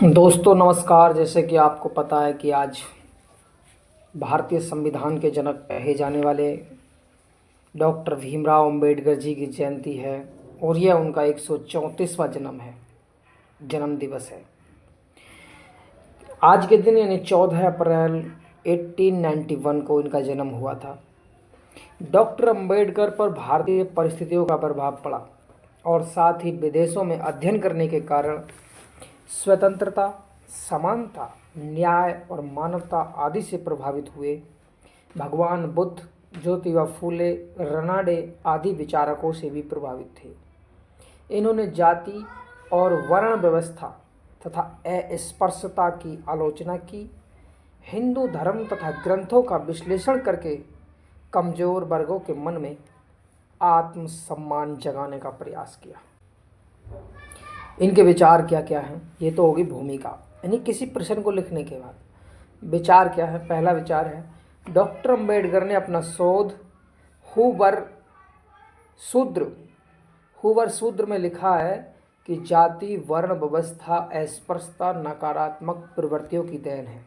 दोस्तों नमस्कार। जैसे कि आपको पता है कि आज भारतीय संविधान के जनक कहे जाने वाले डॉक्टर भीमराव अंबेडकर जी की जयंती है और यह उनका 134वां जन्म दिवस है। आज के दिन यानी 14 अप्रैल 1891 को इनका जन्म हुआ था। डॉक्टर अंबेडकर पर भारतीय परिस्थितियों का प्रभाव पड़ा और साथ ही विदेशों में अध्ययन करने के कारण स्वतंत्रता, समानता, न्याय और मानवता आदि से प्रभावित हुए। भगवान बुद्ध, ज्योतिबा फूले, रनाडे आदि विचारकों से भी प्रभावित थे। इन्होंने जाति और वर्ण व्यवस्था तथा अस्पृश्यता की आलोचना की। हिंदू धर्म तथा ग्रंथों का विश्लेषण करके कमजोर वर्गों के मन में आत्मसम्मान जगाने का प्रयास किया। इनके विचार क्या क्या हैं, ये तो होगी भूमिका, यानी किसी प्रश्न को लिखने के बाद विचार क्या है। पहला विचार है, डॉक्टर अंबेडकर ने अपना शोध हुवर सूत्र में लिखा है कि जाति, वर्ण व्यवस्था, अस्पृश्यता नकारात्मक प्रवृत्तियों की देन है।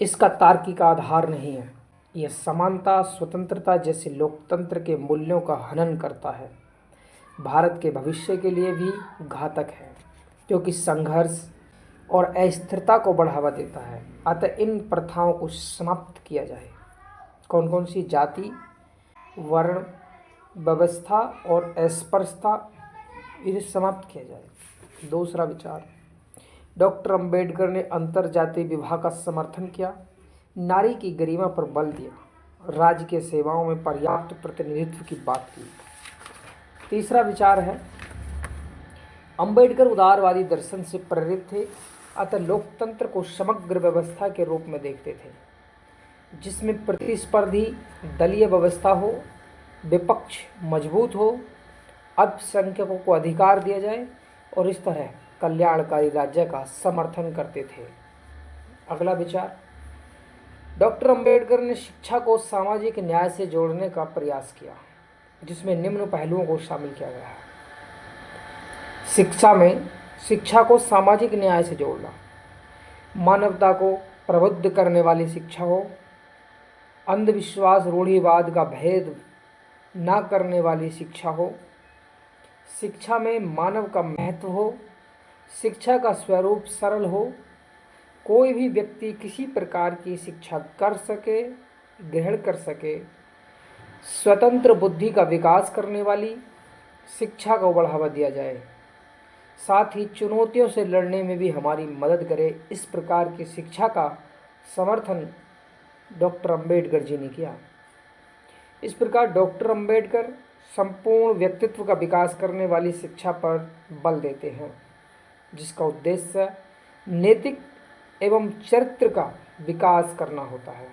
इसका तार्किक आधार नहीं है। यह समानता, स्वतंत्रता जैसे लोकतंत्र के मूल्यों का हनन करता है। भारत के भविष्य के लिए भी घातक है क्योंकि संघर्ष और अस्थिरता को बढ़ावा देता है। अतः इन प्रथाओं को समाप्त किया जाए। कौन कौन सी? जाति, वर्ण व्यवस्था और अस्पृश्यता, इसे समाप्त किया जाए। दूसरा विचार, डॉक्टर अंबेडकर ने अंतरजातीय विवाह का समर्थन किया, नारी की गरिमा पर बल दिया, राजकीय सेवाओं में पर्याप्त प्रतिनिधित्व की बात की। तीसरा विचार है, अंबेडकर उदारवादी दर्शन से प्रेरित थे, अतः लोकतंत्र को समग्र व्यवस्था के रूप में देखते थे जिसमें प्रतिस्पर्धी दलीय व्यवस्था हो, विपक्ष मजबूत हो, अल्पसंख्यकों को अधिकार दिया जाए और इस तरह कल्याणकारी राज्य का समर्थन करते थे। अगला विचार, डॉक्टर अंबेडकर ने शिक्षा को सामाजिक न्याय से जोड़ने का प्रयास किया जिसमें निम्न पहलुओं को शामिल किया गया है। शिक्षा को सामाजिक न्याय से जोड़ना, मानवता को प्रबुद्ध करने वाली शिक्षा हो, अंधविश्वास रूढ़िवाद का भेद न करने वाली शिक्षा हो, शिक्षा में मानव का महत्व हो, शिक्षा का स्वरूप सरल हो, कोई भी व्यक्ति किसी प्रकार की शिक्षा कर सके, ग्रहण कर सके, स्वतंत्र बुद्धि का विकास करने वाली शिक्षा को बढ़ावा दिया जाए, साथ ही चुनौतियों से लड़ने में भी हमारी मदद करे। इस प्रकार की शिक्षा का समर्थन डॉक्टर अंबेडकर जी ने किया। इस प्रकार डॉक्टर अंबेडकर संपूर्ण व्यक्तित्व का विकास करने वाली शिक्षा पर बल देते हैं जिसका उद्देश्य नैतिक एवं चरित्र का विकास करना होता है,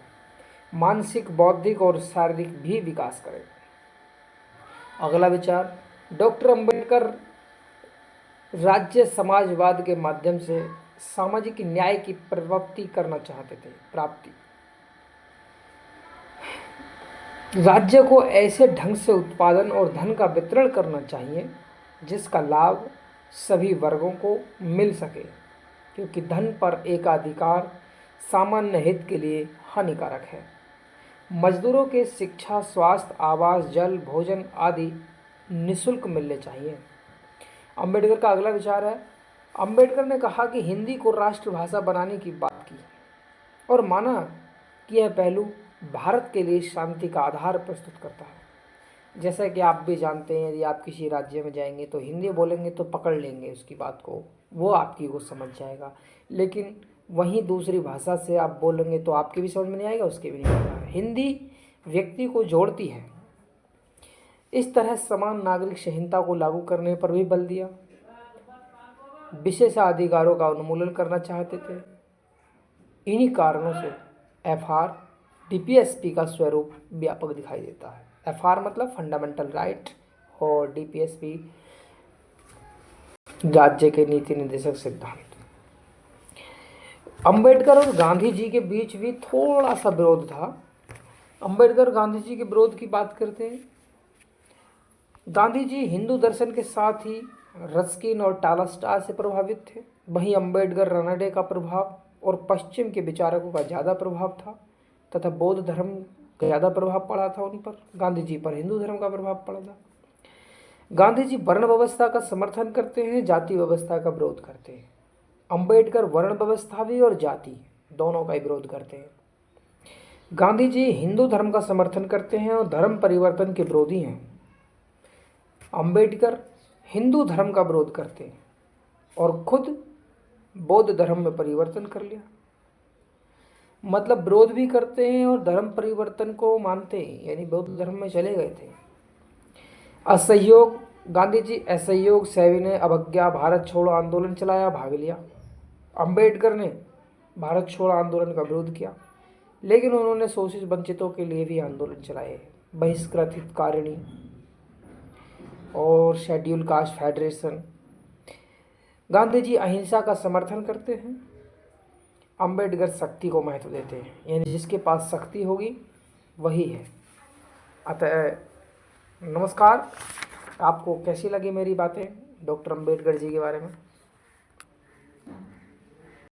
मानसिक, बौद्धिक और शारीरिक भी विकास करें। अगला विचार, डॉक्टर अंबेडकर राज्य समाजवाद के माध्यम से सामाजिक न्याय की प्राप्ति करना चाहते थे। राज्य को ऐसे ढंग से उत्पादन और धन का वितरण करना चाहिए जिसका लाभ सभी वर्गों को मिल सके, क्योंकि धन पर एकाधिकार सामान्य हित के लिए हानिकारक है। मजदूरों के शिक्षा, स्वास्थ्य, आवास, जल, भोजन आदि निःशुल्क मिलने चाहिए। अंबेडकर का अगला विचार है, अंबेडकर ने कहा कि हिंदी को राष्ट्रभाषा बनाने की बात की और माना कि यह पहलू भारत के लिए शांति का आधार प्रस्तुत करता है। जैसा कि आप भी जानते हैं, यदि आप किसी राज्य में जाएंगे तो हिंदी बोलेंगे तो पकड़ लेंगे उसकी बात को, वो आपकी को समझ जाएगा, लेकिन वहीं दूसरी भाषा से आप बोलेंगे तो आपकी भी समझ में नहीं आएगा, उसके भी नहीं आएगा। हिंदी व्यक्ति को जोड़ती है। इस तरह समान नागरिक संहिता को लागू करने पर भी बल दिया। विशेषाधिकारों का उन्मूलन करना चाहते थे। इन्हीं कारणों से FR DPSP का स्वरूप व्यापक दिखाई देता है। FR मतलब फंडामेंटल राइट और DPSP राज्य के नीति निर्देशक सिद्धांत। अंबेडकर और गांधी जी के बीच भी थोड़ा सा विरोध था। अंबेडकर गांधी जी के विरोध की बात करते हैं। गांधी जी हिंदू दर्शन के साथ ही रस्किन और टॉलस्टॉय से प्रभावित थे। वहीं अम्बेडकर रानडे का प्रभाव और पश्चिम के विचारकों का ज़्यादा प्रभाव था तथा बौद्ध धर्म का ज़्यादा प्रभाव पड़ा था उन पर। गांधी जी पर हिंदू धर्म का प्रभाव पड़ा था। गांधी जी वर्ण व्यवस्था का समर्थन करते हैं, जाति व्यवस्था का विरोध करते हैं। अम्बेडकर वर्ण व्यवस्था भी और जाति दोनों का ही विरोध करते हैं। गांधी जी हिंदू धर्म का समर्थन करते हैं और धर्म परिवर्तन के विरोधी हैं। अम्बेडकर हिंदू धर्म का विरोध करते हैं और खुद बौद्ध धर्म में परिवर्तन कर लिया। मतलब विरोध भी करते हैं और धर्म परिवर्तन को मानते हैं, यानी बौद्ध धर्म में चले गए थे। असहयोग, गांधी जी असहयोग, सविनय अवज्ञा, भारत छोड़ो आंदोलन चलाया, भाग लिया। अम्बेडकर ने भारत छोड़ो आंदोलन का विरोध किया, लेकिन उन्होंने शोषित वंचितों के लिए भी आंदोलन चलाए। बहिष्कृत हितकारिणी और schedule caste federation. Gandhi ji अहिंसा का समर्थन करते हैं। अम्बेडकर शक्ति को महत्व देते हैं, यानी जिसके पास शक्ति होगी वही है। अतः नमस्कार, आपको कैसी लगी मेरी बातें डॉक्टर अम्बेडकर जी के बारे में?